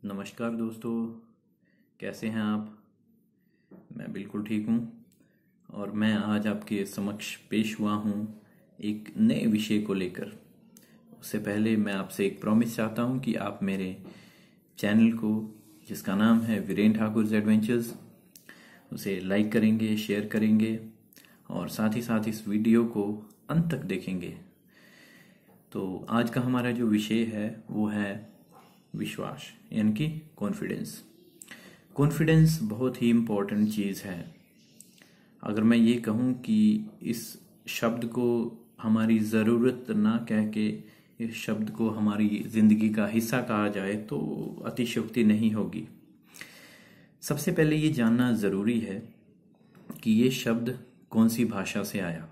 नमस्कार दोस्तों, कैसे हैं आप। मैं बिल्कुल ठीक हूँ और मैं आज आपके समक्ष पेश हुआ हूँ एक नए विषय को लेकर। उससे पहले मैं आपसे एक प्रॉमिस चाहता हूँ कि आप मेरे चैनल को, जिसका नाम है वीरेन ठाकुर एडवेंचर्स, उसे लाइक करेंगे, शेयर करेंगे और साथ ही साथ इस वीडियो को अंत तक देखेंगे। तो आज का हमारा जो विषय है वो है विश्वास, यानी कि कॉन्फिडेंस। कॉन्फिडेंस बहुत ही इम्पोर्टेंट चीज़ है। अगर मैं ये कहूँ कि इस शब्द को हमारी ज़रूरत ना कह के इस शब्द को हमारी ज़िंदगी का हिस्सा कहा जाए तो अतिशयोक्ति नहीं होगी। सबसे पहले ये जानना ज़रूरी है कि ये शब्द कौन सी भाषा से आया।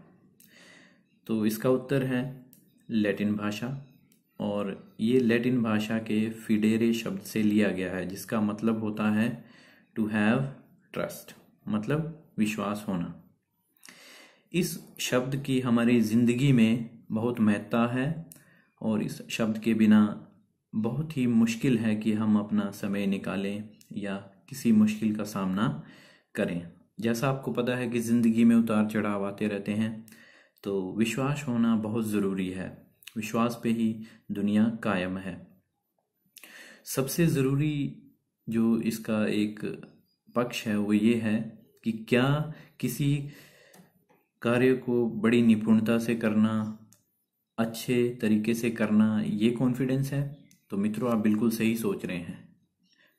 तो इसका उत्तर है लैटिन भाषा, और ये लैटिन भाषा के फिडेरे शब्द से लिया गया है, जिसका मतलब होता है टू हैव ट्रस्ट, मतलब विश्वास होना। इस शब्द की हमारी ज़िंदगी में बहुत महत्ता है और इस शब्द के बिना बहुत ही मुश्किल है कि हम अपना समय निकालें या किसी मुश्किल का सामना करें। जैसा आपको पता है कि ज़िंदगी में उतार चढ़ाव आते रहते हैं, तो विश्वास होना बहुत ज़रूरी है। विश्वास पे ही दुनिया कायम है। सबसे ज़रूरी जो इसका एक पक्ष है वो ये है कि क्या किसी कार्य को बड़ी निपुणता से करना, अच्छे तरीके से करना, ये कॉन्फिडेंस है। तो मित्रों, आप बिल्कुल सही सोच रहे हैं,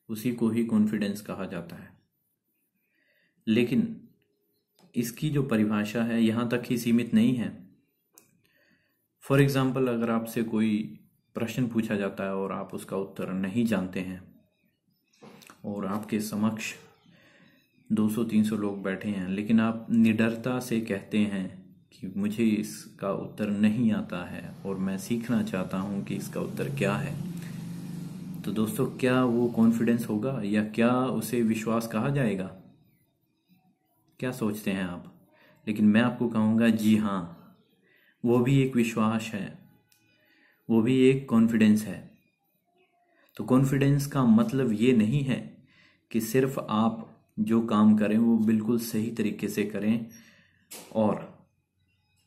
उसी को ही कॉन्फिडेंस कहा जाता है। लेकिन इसकी जो परिभाषा है यहाँ तक ही सीमित नहीं है। फॉर एग्जाम्पल, अगर आपसे कोई प्रश्न पूछा जाता है और आप उसका उत्तर नहीं जानते हैं और आपके समक्ष 200-300 लोग बैठे हैं, लेकिन आप निडरता से कहते हैं कि मुझे इसका उत्तर नहीं आता है और मैं सीखना चाहता हूं कि इसका उत्तर क्या है, तो दोस्तों, क्या वो कॉन्फिडेंस होगा या क्या उसे विश्वास कहा जाएगा? क्या सोचते हैं आप? लेकिन मैं आपको कहूँगा, जी हाँ, वो भी एक विश्वास है, वो भी एक कॉन्फिडेंस है। तो कॉन्फिडेंस का मतलब ये नहीं है कि सिर्फ आप जो काम करें वो बिल्कुल सही तरीके से करें और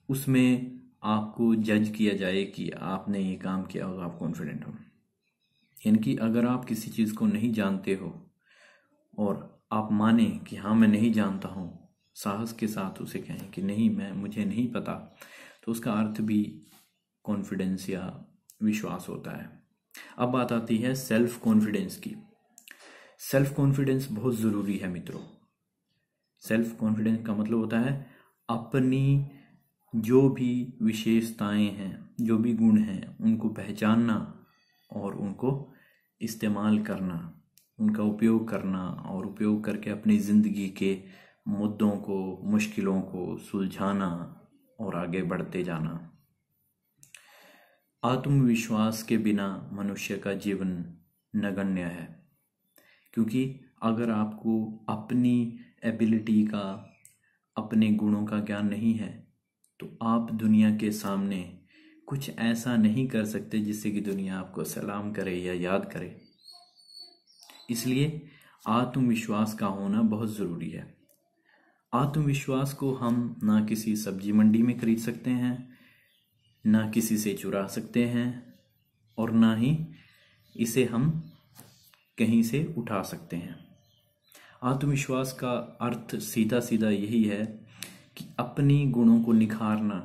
उसमें आपको जज किया जाए कि आपने ये काम किया होगा, आप कॉन्फिडेंट हो। यानी कि अगर आप किसी चीज़ को नहीं जानते हो और आप माने कि हाँ मैं नहीं जानता हूँ, साहस के साथ उसे कहें कि नहीं, मुझे नहीं पता, तो उसका अर्थ भी कॉन्फिडेंस या विश्वास होता है। अब बात आती है सेल्फ कॉन्फिडेंस की। सेल्फ कॉन्फिडेंस बहुत ज़रूरी है मित्रों। सेल्फ कॉन्फिडेंस का मतलब होता है अपनी जो भी विशेषताएं हैं, जो भी गुण हैं, उनको पहचानना और उनको इस्तेमाल करना, उनका उपयोग करना और उपयोग करके अपनी ज़िंदगी के मुद्दों को, मुश्किलों को सुलझाना और आगे बढ़ते जाना। आत्मविश्वास के बिना मनुष्य का जीवन नगण्य है, क्योंकि अगर आपको अपनी एबिलिटी का, अपने गुणों का ज्ञान नहीं है तो आप दुनिया के सामने कुछ ऐसा नहीं कर सकते जिससे कि दुनिया आपको सलाम करे या याद करे। इसलिए आत्मविश्वास का होना बहुत ज़रूरी है। आत्मविश्वास को हम ना किसी सब्जी मंडी में खरीद सकते हैं, ना किसी से चुरा सकते हैं और ना ही इसे हम कहीं से उठा सकते हैं। आत्मविश्वास का अर्थ सीधा सीधा यही है कि अपनी गुणों को निखारना,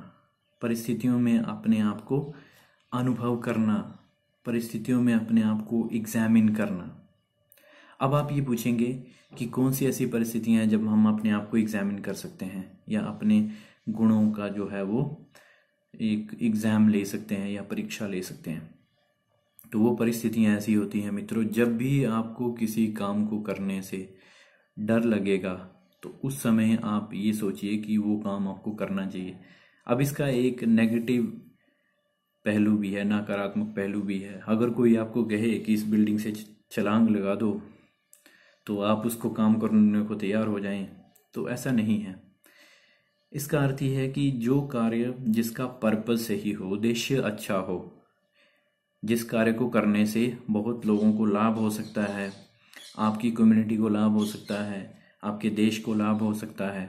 परिस्थितियों में अपने आप को अनुभव करना, परिस्थितियों में अपने आप को एग्जामिन करना। अब आप ये पूछेंगे कि कौन सी ऐसी परिस्थितियां हैं जब हम अपने आप को एग्जामिन कर सकते हैं या अपने गुणों का जो है वो एक एग्ज़ाम ले सकते हैं या परीक्षा ले सकते हैं। तो वो परिस्थितियां ऐसी होती हैं मित्रों, जब भी आपको किसी काम को करने से डर लगेगा तो उस समय आप ये सोचिए कि वो काम आपको करना चाहिए। अब इसका एक नेगेटिव पहलू भी है, नकारात्मक पहलू भी है। अगर कोई आपको कहे कि इस बिल्डिंग से छलांग लगा दो तो आप उसको काम करने को तैयार हो जाएं, तो ऐसा नहीं है। इसका अर्थ यह है कि जो कार्य जिसका पर्पस सही हो, उद्देश्य अच्छा हो, जिस कार्य को करने से बहुत लोगों को लाभ हो सकता है, आपकी कम्युनिटी को लाभ हो सकता है, आपके देश को लाभ हो सकता है।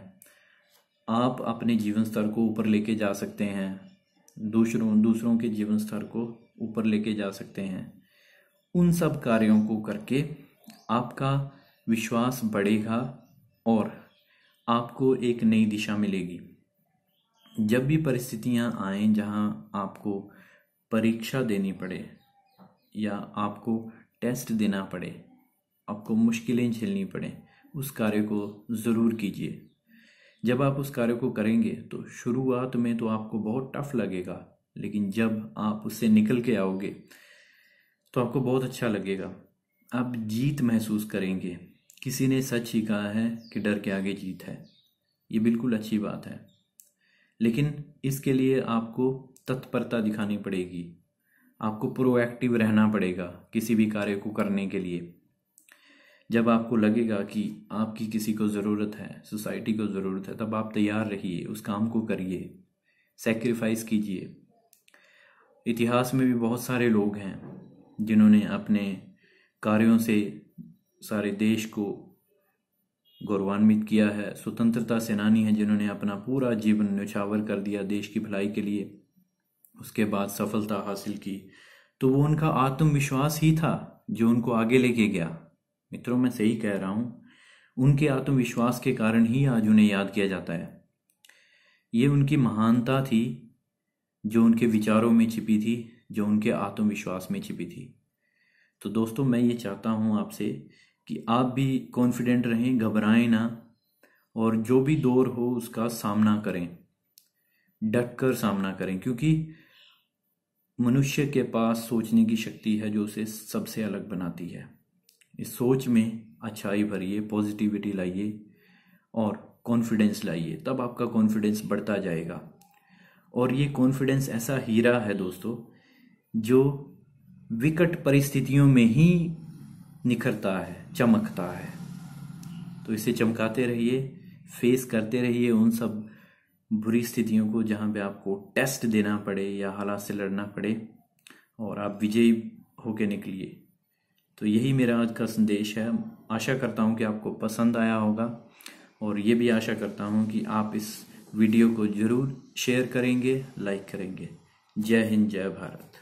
आप अपने जीवन स्तर को ऊपर लेके जा सकते हैं, दूसरों के जीवन स्तर को ऊपर लेके जा सकते हैं। उन सब कार्यों को करके आपका विश्वास बढ़ेगा और आपको एक नई दिशा मिलेगी। जब भी परिस्थितियां आएं जहां आपको परीक्षा देनी पड़े या आपको टेस्ट देना पड़े, आपको मुश्किलें झेलनी पड़े, उस कार्य को ज़रूर कीजिए। जब आप उस कार्य को करेंगे तो शुरुआत में तो आपको बहुत टफ लगेगा, लेकिन जब आप उससे निकल के आओगे तो आपको बहुत अच्छा लगेगा। आप जीत महसूस करेंगे। किसी ने सच ही कहा है कि डर के आगे जीत है। ये बिल्कुल अच्छी बात है, लेकिन इसके लिए आपको तत्परता दिखानी पड़ेगी। आपको प्रोएक्टिव रहना पड़ेगा किसी भी कार्य को करने के लिए। जब आपको लगेगा कि आपकी किसी को ज़रूरत है, सोसाइटी को ज़रूरत है, तब आप तैयार रहिए, उस काम को करिए, सैक्रिफाइस कीजिए। इतिहास में भी बहुत सारे लोग हैं जिन्होंने अपने कार्यों से सारे देश को गौरवान्वित किया है। स्वतंत्रता सेनानी हैं जिन्होंने अपना पूरा जीवन न्यौछावर कर दिया देश की भलाई के लिए, उसके बाद सफलता हासिल की। तो वो उनका आत्मविश्वास ही था जो उनको आगे लेके गया। मित्रों, मैं सही कह रहा हूँ, उनके आत्मविश्वास के कारण ही आज उन्हें याद किया जाता है। ये उनकी महानता थी जो उनके विचारों में छिपी थी, जो उनके आत्मविश्वास में छिपी थी। तो दोस्तों, मैं ये चाहता हूँ आपसे कि आप भी कॉन्फिडेंट रहें, घबराएं ना, और जो भी दौर हो उसका सामना करें, डट कर सामना करें, क्योंकि मनुष्य के पास सोचने की शक्ति है जो उसे सबसे अलग बनाती है। इस सोच में अच्छाई भरिए, पॉजिटिविटी लाइए और कॉन्फिडेंस लाइए, तब आपका कॉन्फिडेंस बढ़ता जाएगा। और ये कॉन्फिडेंस ऐसा हीरा है दोस्तों जो विकट परिस्थितियों में ही निखरता है, चमकता है। तो इसे चमकाते रहिए, फेस करते रहिए उन सब बुरी स्थितियों को जहाँ पे आपको टेस्ट देना पड़े या हालात से लड़ना पड़े, और आप विजयी होके निकलिए। तो यही मेरा आज का संदेश है। आशा करता हूँ कि आपको पसंद आया होगा, और ये भी आशा करता हूँ कि आप इस वीडियो को ज़रूर शेयर करेंगे, लाइक करेंगे। जय हिंद, जय भारत।